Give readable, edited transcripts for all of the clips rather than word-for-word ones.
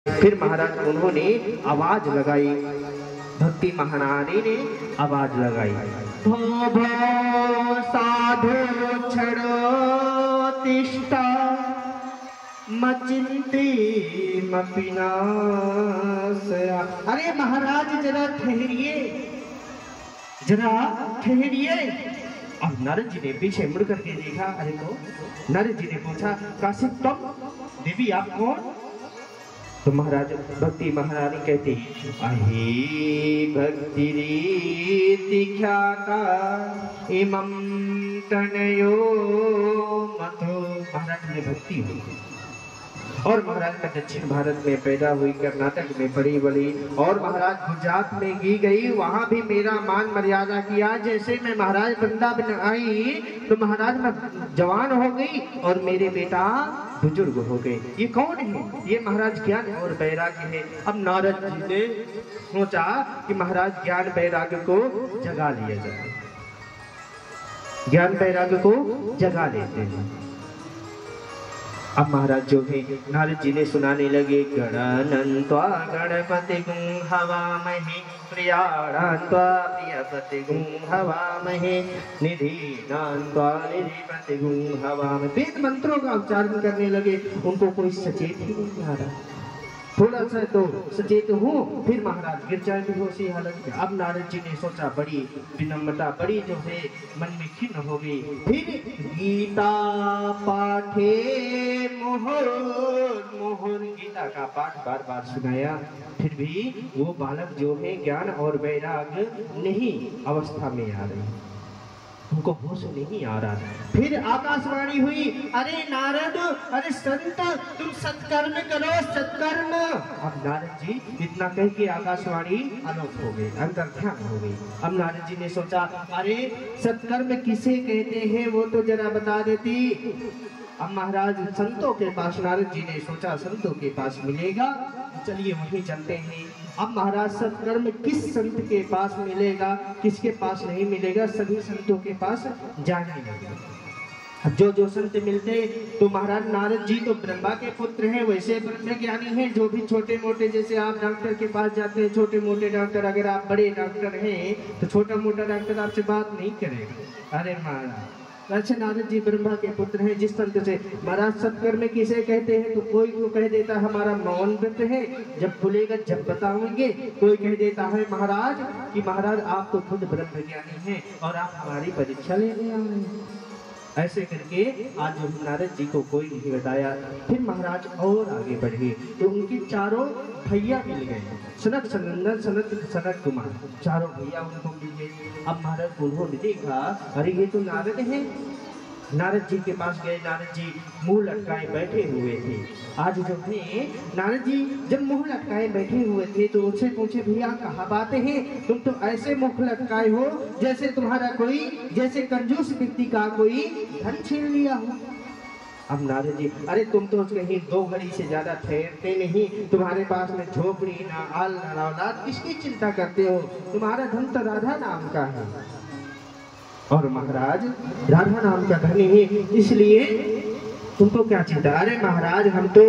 फिर महाराज उन्होंने आवाज लगाई, भक्ति महारानी ने आवाज लगाई, भो भो साधु छड़ो तिष्ठा मचिंती मपिनासया। अरे महाराज जरा ठहरिए, जरा ठहरिए। अब नारद जी ने पीछे मुड़ करके देखा, अरे तो नारद जी ने पूछा, काशी तुम देवी आप कौन? तो महाराज भक्ति महारानी कहती, अहि भक्ति रीति ख्याता इमं तनयो मतो। महाराज ने भक्ति हुई और महाराज का दक्षिण भारत में पैदा हुई, कर्नाटक में पड़ी बड़ी, और महाराज गुजरात में की गई, वहां भी मेरा मान मर्यादा किया। जैसे मैं महाराज वृंदावन आई तो महाराज मैं जवान हो गई और मेरे बेटा बुजुर्ग हो गए। ये कौन है? ये महाराज ज्ञान और वैराग्य है। अब नारद जी ने सोचा कि महाराज ज्ञान वैराग्य को जगा लिया जाए, ज्ञान वैराग्य को जगा लेते हैं। अब महाराज जो है नारद जी ने सुनाने लगे, गणनन्त्वा गणपति गुं हवामहे प्रियाणान्त्वा प्रियपति गुं हवामहे निधीनान्त्वा निधिपति गुं हवामहे। वेद मंत्रों का उच्चारण करने लगे, उनको कोई सचेत ही नहीं आ रहा। थोड़ा सा तो सचेत हूँ, फिर महाराज गिर जाए बेहोशी हालत में। अब नारद जी ने सोचा, बड़ी विनम्रता, बड़ी जो है मन में खिन्न हो गई। फिर गीता पाठे मोहर मोहर, गीता का पाठ बार बार सुनाया, फिर भी वो बालक जो है ज्ञान और वैराग्य नहीं अवस्था में आ रही, उनको होश नहीं आ रहा। फिर आकाशवाणी हुई, अरे नारद, अरे संत, तुम सत्कर्म करो, सत्कर्म। अब नारद जी इतना कह के आकाशवाणी अलोप हो गई, अंतर्ध्यान हो गई। अब नारद जी ने सोचा, अरे सत्कर्म किसे कहते हैं वो तो जरा बता देती। अब महाराज संतों के पास, नारद जी ने सोचा संतों के पास मिलेगा, चलिए वहीं चलते हैं। अब महाराज सत्कर्म किस संत के पास मिलेगा, किसके पास नहीं मिलेगा, सभी संतों के पास जाने लगे। जो जो संत मिलते तो महाराज नारद जी तो ब्रह्मा के पुत्र हैं, वैसे ब्रह्म ज्ञानी हैं। जो भी छोटे मोटे, जैसे आप डॉक्टर के पास जाते हैं, छोटे मोटे डॉक्टर, अगर आप बड़े डॉक्टर हैं तो छोटा मोटा डॉक्टर आपसे बात नहीं करेगा। अरे महाराज अच्छा नारद जी ब्रह्मा के पुत्र हैं। जिस संत से महाराज सत्कर्म किसे कहते हैं, तो कोई को कह देता हमारा मौन व्रत है, जब खुलेगा जब बताओगे। कोई कह देता है महाराज कि महाराज आप तो खुद ब्रह्म ज्ञानी हैं और आप हमारी परीक्षा लेने आ रहे हैं। ऐसे करके आज नारद जी को कोई नहीं बताया। फिर महाराज और आगे बढ़े तो उनके चारों भैया मिल गए, सनक सनंदन सनक सनक कुमार, चारों भैया उनको मिल गए। अब महाराज उन्होंने देखा, अरे ये तो नारद है। नारद जी के पास गए, नारद जी मुंह लटकाए बैठे हुए थे। आज जो है नारद जी जब मुंह लटकाए बैठे हुए थे तो उससे पूछे, भैया कहाँ बातें हैं, तुम तो ऐसे मुंह लटकाए हो जैसे तुम्हारा कोई, जैसे कंजूस व्यक्ति का कोई धन छीन लिया हो। अब नारद जी, अरे तुम तो कहीं 2 घड़ी से ज्यादा ठहरते नहीं, तुम्हारे पास में झोपड़ी ना आल ना औलाद, किसकी चिंता करते हो, तुम्हारा धन तो राधा नाम का है। और महाराज राधा नाम का धनी है, इसलिए तुमको क्या चिंता। अरे महाराज हम तो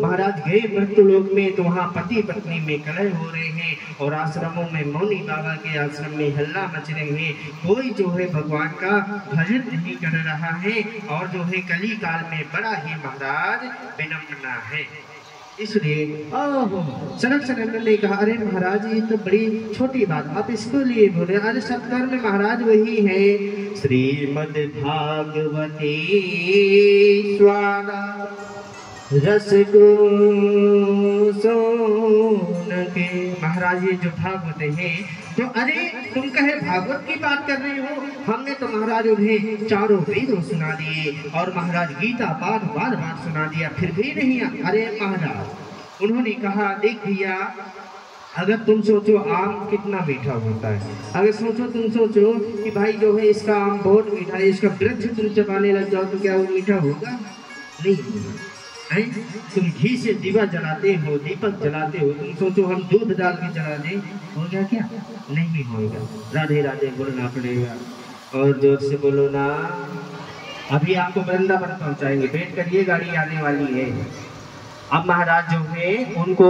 महाराज गए मृत्यु लोक में तो वहाँ पति पत्नी में कलह हो रहे हैं और आश्रमों में मौनी बाबा के आश्रम में हल्ला मच रहे हैं। कोई जो है भगवान का भजन नहीं कर रहा है और जो है कली काल में बड़ा ही महाराज विनम्रता है। इसलिए सनक सनंदन ने कहा, अरे महाराज ये तो बड़ी छोटी बात, आप इसको लिए बोले। अरे सत्कर्म में महाराज वही है, श्रीमद् भागवते स्वाना रस को सोन के। महाराज ये जो भागवत है तो अरे तुम कहे भागवत की बात कर रहे हो, हमने तो महाराज उन्हें चारों वेदों सुना दिए और महाराज गीता पाठ बार बार सुना दिया, फिर भी नहीं। अरे महाराज उन्होंने कहा, देख भैया अगर तुम सोचो आम कितना मीठा होता है, अगर सोचो तुम सोचो कि भाई जो है इसका आम बहुत मीठा है, इसका वृक्ष तुम चबाने लग जाओ तो क्या वो मीठा होगा? नहीं है। तुम घी से दीवा जलाते हो, दीपक जलाते हो, तुम सोचो हम दूध डाल के जला दें, हो गया क्या? नहीं होगा। राधे राधे बोलना पड़ेगा और जोर से बोलो ना। अभी आपको वृंदावन पहुंचाएंगे, वेट करिए, गाड़ी आने वाली है। अब महाराज जो है उनको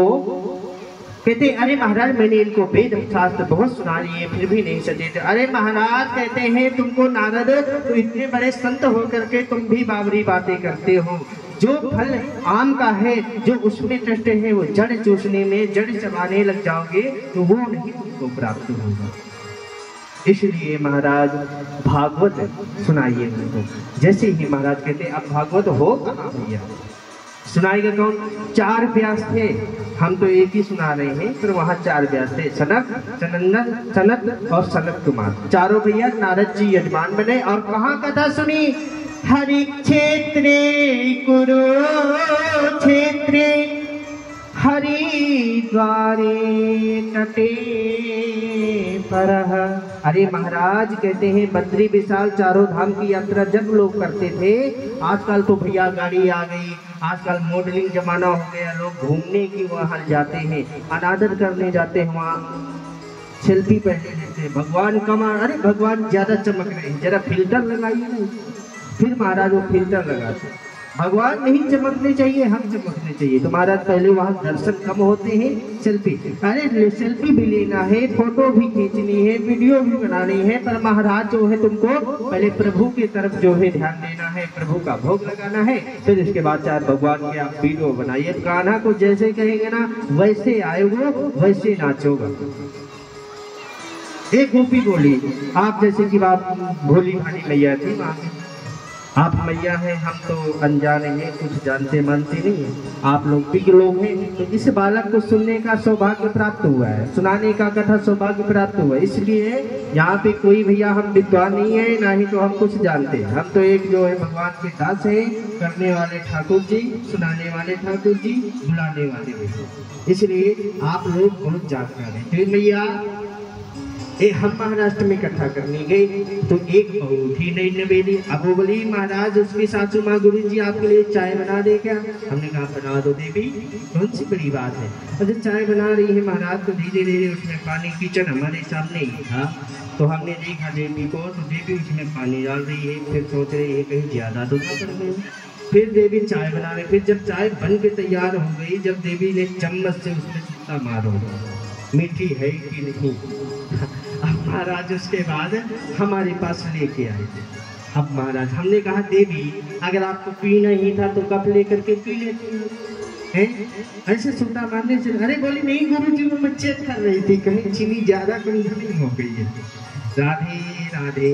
कहते, अरे महाराज मैंने इनको वेद शास्त्र बहुत सुना लिए फिर भी नहीं सजे थे। अरे महाराज कहते हैं तुमको नारद तो इतने बड़े संत हो करके तुम भी बावरी बातें करते हो। जो फल आम का है जो उसमें कष्ट है वो जड़ चूसने में जड़ चबाने लग जाओगे तो वो नहीं तुमको प्राप्त होगा। इसलिए महाराज भागवत सुनाइए उनको। जैसे ही महाराज कहते अब भागवत हो कहाँ भैया, सुनाएगा कौन? 4 व्यास थे, हम तो एक ही सुना रहे हैं, पर वहाँ 4 व्यास थे, सनक, सनंदन, सनत और सनत कुमार। चारों भैया नारद जी यजमान बने और कहाँ कथा सुनी? हरि क्षेत्रे कुरुक्षेत्रे हरिद्वारे तटे परह। अरे महाराज कहते हैं बद्री विशाल चारों धाम की यात्रा जब लोग करते थे, आजकल तो भैया गाड़ी आ गई, आजकल मॉडलिंग जमाना हो गया, लोग घूमने की वहाँ जाते हैं, अनादर करने जाते हैं, वहाँ सेल्फी पहले लेते हैं। भगवान कमा, अरे भगवान ज्यादा चमक रहे हैं, जरा फिल्टर लगाइए ना। फिर महाराज वो फिल्टर लगाते। भगवान नहीं चमकने चाहिए, हम चमकने चाहिए। तो महाराज पहले वहाँ दर्शन कम होते हैं, सेल्फी, अरे सेल्फी भी लेना है, फोटो भी खींचनी है, वीडियो भी बनानी है, पर महाराज जो है तुमको पहले प्रभु की तरफ जो है ध्यान देना है, प्रभु का भोग लगाना है, फिर इसके बाद चाहे भगवान के आप वीडियो बनाइए। कान्हा को जैसे कहेंगे ना वैसे आएगो वैसे नाचोगा। एक गोपी बोली, आप जैसे कि बात भोली भाली मैया थी, आप मैया हैं, हम तो अनजाने हैं, कुछ जानते मानते नहीं है, आप लोग बिग लोग हैं, तो इस बालक को सुनने का सौभाग्य प्राप्त हुआ है, सुनाने का कथा सौभाग्य प्राप्त हुआ है। इसलिए यहाँ पे कोई भैया हम विद्वान नहीं है, ना ही तो हम कुछ जानते हैं, हम तो एक जो है भगवान के दास है, करने वाले ठाकुर जी, सुनाने वाले ठाकुर जी, बुलाने वाले भी। इसलिए आप लोग बहुत जानकार हैं। फिर भैया हम महाराष्ट्र में इकट्ठा करने गए तो एक बहू उठी नहीं नवेली। अब वो बोली महाराज उसकी सासू माँ गुरु जी आपके लिए चाय बना दे क्या? हमने कहा बना दो देवी, कौन सी बड़ी बात है। और जब चाय बना रही है महाराज तो धीरे धीरे उसमें पानी, किचन हमारे सामने ही था, तो हमने देखा देवी को, तो देवी उसमें पानी डाल रही है, फिर सोच रही है कहीं ज्यादा तो ना कर गई। फिर देवी चाय बना रही, फिर जब चाय बन के तैयार हो गई, जब देवी ने चम्मच से उसमें सुट्टा मारो मीठी है कि नहीं। अब महाराज उसके बाद हमारे पास लेके आए। अब महाराज हमने कहा देवी अगर आपको पीना ही था तो कप लेकर के पी लेते हैं, ऐसे सूटा मारने से। अरे बोली नहीं गुरु जी वो मैं चेक कर रही थी कहीं चीनी ज्यादा कम नहीं हो गई है। राधे राधे।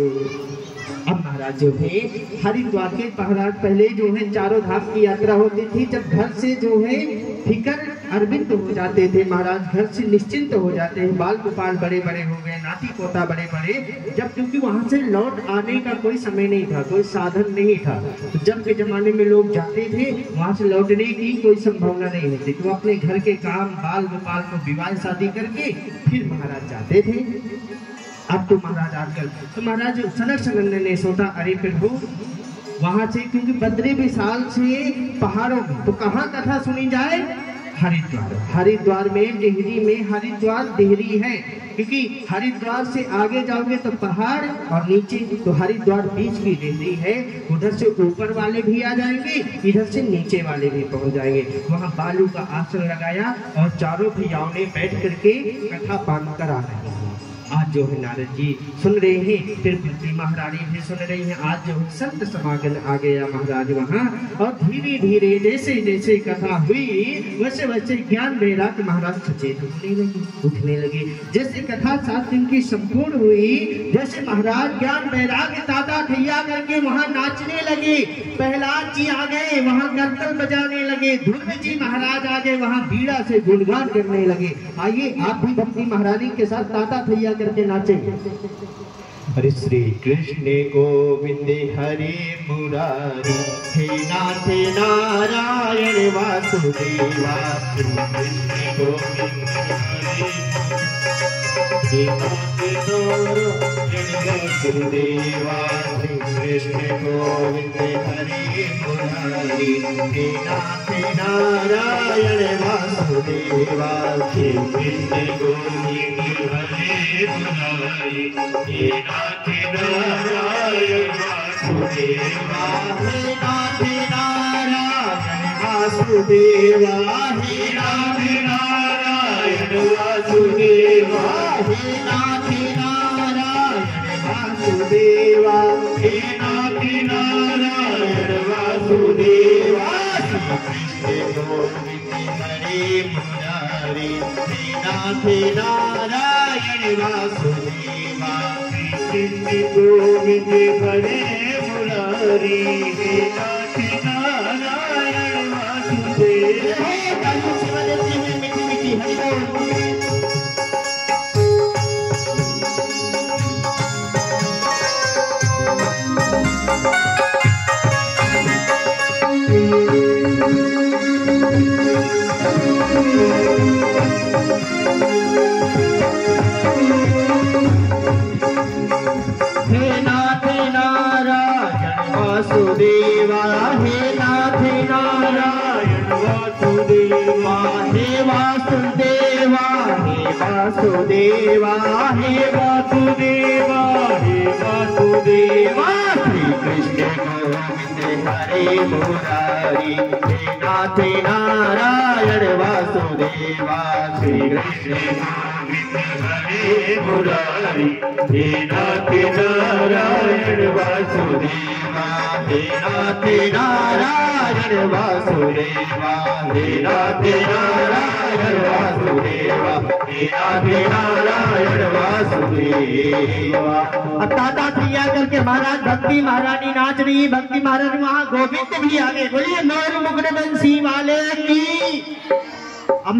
अब महाराज जो है हरिद्वार के महाराज पहले जो है चारों धाम की यात्रा होती थी, जब घर से जो है फिकर अरविंद हो जाते थे, महाराज घर से निश्चिंत हो जाते हैं, बाल गोपाल बड़े बड़े हो गए, नाती पोता बड़े बड़े, जब क्योंकि वहां से लौट आने का कोई समय नहीं था, कोई साधन नहीं था, तो जब के जमाने में लोग जाते थे वहां से लौटने की कोई संभावना नहीं होती, तो अपने घर के काम बाल गोपाल को विवाह शादी करके फिर महाराज जाते थे। अब तो महाराज आजकल तो महाराज सनक सनंदन ने सोचा अरे प्रभु वहां से, क्योंकि बद्री विशाल से पहाड़ों में, तो कहाँ कथा सुनी जाए? हरिद्वार। हरिद्वार में देहरी में हरिद्वार देहरी है, क्योंकि हरिद्वार से आगे जाओगे तो पहाड़ और नीचे, तो हरिद्वार बीच की देहरी है। उधर से ऊपर वाले भी आ जाएंगे, इधर से नीचे वाले भी पहुंच जाएंगे। वहां बालू का आसन लगाया और चारों भैयाओं ने बैठ करके कथा बांध कर आ रहे हैं। आज जो है नारद जी सुन रहे हैं, फिर बद्री महारानी भी सुन रही हैं। आज जो है संत समागम आ गया महाराज वहाँ, और धीरे धीरे जैसे जैसे कथा हुई वैसे वैसे ज्ञान वैराग्य महाराज सचेत उठने लगे। जैसे कथा 7 दिन की संपूर्ण हुई, जैसे महाराज ज्ञान वैराग्य ताता ठैया करके वहाँ नाचने लगे। प्रहलाद जी आ गए, वहाँ कीर्तन बजाने लगे। ध्रुव जी महाराज आ गए, वहाँ बीड़ा से गुणगान करने लगे। आइए आप भी बद्री महारानी के साथ ताता ठैया करके नाचेंगे। हरे श्री कृष्ण गोविंद हरे मुरारी, हे नाथ नारायण वासुदेवा। श्री कृष्ण गोविंद हरे, हे नाथ नारायण वासुदेवा। श्री कृष्ण गोविंद हरे मुरारी, हे नाथ नारायण वासुदेवा। श्री कृष्ण गोविंद हरे मुरारी, हे नाथ नारायण वासुदेवा। हे नाथ नारायण वासुदेवा हे नाथ नारायण वासुदेवा हे नाथ नारायण वासुदेवा हे नाथ नारायण वासुदेवा कृष्ण गोविंद हरे मुरारी हे नाथ नारायण वासुदेवा कृष्ण गोविंद हरे मुरारी हे नाथ नारायण वासुदेवा। मीठी मीठी हरि हे नाथ नारायण वासुदेवा हे नाथ नारायण वासुदेवा हे वासुदेवा हे वासुदेवा हे वासुदेवा हे वासुदेवा श्री कृष्ण गोविंद हरे मुरारी हे नाथ नारायण वासुदेवा श्री कृष्ण गोविंद हरे मुरारी हे नाथ नारायण वासुदेवा हे नाथ नारायण वासुदेवा हे नाथ नारायण वासुदेवा हे नाथ नारायण वासुदेवा। अब ताता क्रिया करके महाराज भक्ति महारानी नाच रही, भक्ति महारानी वहाँ गोविंद भी आगे। बोलिए नौर मुकुट बंसी वाले की। अब